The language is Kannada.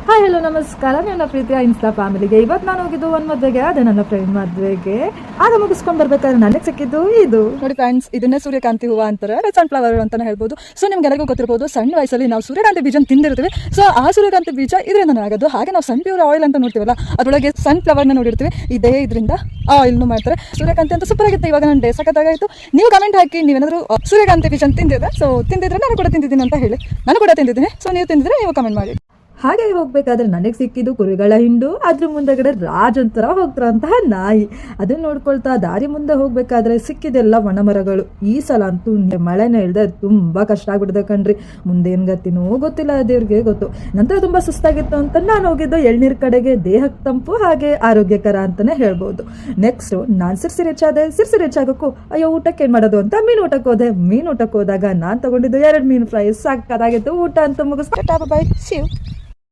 ಹಾಯ್ ಹಲೋ ನಮಸ್ಕಾರ. ನನ್ನ ಪ್ರೀತಿಯ ಇನ್ಸ್ಟಾ ಫ್ಯಾಮಿಲಿಗೆ ಇವತ್ತು ನಾನು ಹೋಗಿದ್ದು ಒಂದು ಮದುವೆಗೆ, ಅದೇ ನನ್ನ ಫ್ರೆಂಡ್ ಮದುವೆಗೆ. ಆಗ ಮುಗಿಸ್ಕೊಂಡು ಬರ್ಬೇಕಾದ್ರೆ ನನಗೆ ಸಿಕ್ಕಿದ್ದು ಇದು ನೋಡಿ ಫ್ರೆಂಡ್ಸ್, ಇದನ್ನೇ ಸೂರ್ಯಕಾಂತಿ ಹೂವು ಅಂತಾರೆ, ರೆಡ್ ಸನ್ ಫ್ಲವರ್ ಅಂತಾನೆ ಹೇಳ್ಬೋದು. ಸೊ ನಿಮ್ಗೆಲ್ಲರಿಗೂ ಗೊತ್ತಿರ್ಬೋದು, ಸಣ್ಣ ವಯಸ್ಸಲ್ಲಿ ನಾವು ಸೂರ್ಯಕಾಂತಿ ಬೀಜ ತಿಂದಿರ್ತೀವಿ. ಸೊ ಆ ಸೂರ್ಯಕಾಂತಿ ಬೀಜ ಇದರಿಂದ ಆಗೋದು. ಹಾಗೆ ನಾವು ಸನ್ ಪ್ಯೂರ್ ಆಯಿಲ್ ಅಂತ ನೋಡ್ತೀವಲ್ಲ, ಅದರೊಳಗೆ ಸನ್ ಫ್ಲವರ್ನ ನೋಡಿರ್ತೀವಿ. ಇದೇ ಇದರಿಂದ ಆಯಿಲ್ನು ಮಾಡ್ತಾರೆ. ಸೂರ್ಯಕಾಂತಿ ಅಂತ ಸೂಪರ್ ಆಗಿತ್ತು. ಇವಾಗ ನಾನು ಡೇ ಸಖತ್ತಾಗಾಯಿತು. ನೀವು ಕಮೆಂಟ್ ಹಾಕಿ, ನೀವೇನಾದರೂ ಸೂರ್ಯಕಾಂತಿ ಬೀಜ ತಿಂದಿದೆ. ಸೊ ತಿಂದಿದ್ರೆ ನಾನು ಕೂಡ ತಿಂದಿದ್ದೀನಿ ಅಂತ ಹೇಳಿ. ನಾನು ಕೂಡ ತಿಂದಿದ್ದೀನಿ. ಸೊ ನೀವು ತಿಂದಿದ್ರೆ ನೀವು ಕಮೆಂಟ್ ಮಾಡಿ. ಹಾಗೆ ಹೋಗ್ಬೇಕಾದ್ರೆ ನನಗೆ ಸಿಕ್ಕಿದ್ದು ಕುರಿಗಳ ಹಿಂಡು, ಅದ್ರ ಮುಂದೆಗಡೆ ರಾಜ್ ಅಂತರ ಹೋಗ್ತಾರಂತಹ ನಾಯಿ. ಅದನ್ನ ನೋಡ್ಕೊಳ್ತಾ ದಾರಿ ಮುಂದೆ ಹೋಗ್ಬೇಕಾದ್ರೆ ಸಿಕ್ಕಿದೆಲ್ಲ ಒಣಮರಗಳು. ಈ ಸಲ ಅಂತೂ ಮಳೆನೇ ಇಲ್ಲದೆ ತುಂಬಾ ಕಷ್ಟ ಆಗ್ಬಿಡ್ದೆ ಕಣ್ರಿ. ಮುಂದೇನ್ ಗತಿನೋ ಗೊತ್ತಿಲ್ಲ, ದೇವ್ರಿಗೆ ಗೊತ್ತು. ನಂತರ ತುಂಬಾ ಸುಸ್ತಾಗಿತ್ತು ಅಂತ ನಾನು ಹೋಗಿದ್ದು ಎಳ್ನೀರ್ ಕಡೆಗೆ. ದೇಹಕ್ಕೆ ತಂಪು ಹಾಗೆ ಆರೋಗ್ಯಕರ ಅಂತಾನೆ ಹೇಳ್ಬೋದು. ನೆಕ್ಸ್ಟ್ ನಾನು ಸಿರ್ಸಿ ರಿಚ್ ಆಗೋಕ್ಕೂ ಅಯ್ಯೋ ಊಟಕ್ಕೆ ಏನ್ ಮಾಡೋದು ಅಂತ ಮೀನು ಊಟಕ್ಕೆ ಹೋದೆ. ಮೀನು ಊಟಕ್ಕೆ ಹೋದಾಗ ನಾನ್ ತಗೊಂಡಿದ್ದು 2 ಮೀನು ಫ್ರೈ. ಸಾಕಾಗಿತ್ತು. ಊಟ ಅಂತ ಮುಗಿಸ್ತಾ ಬಾಯ್.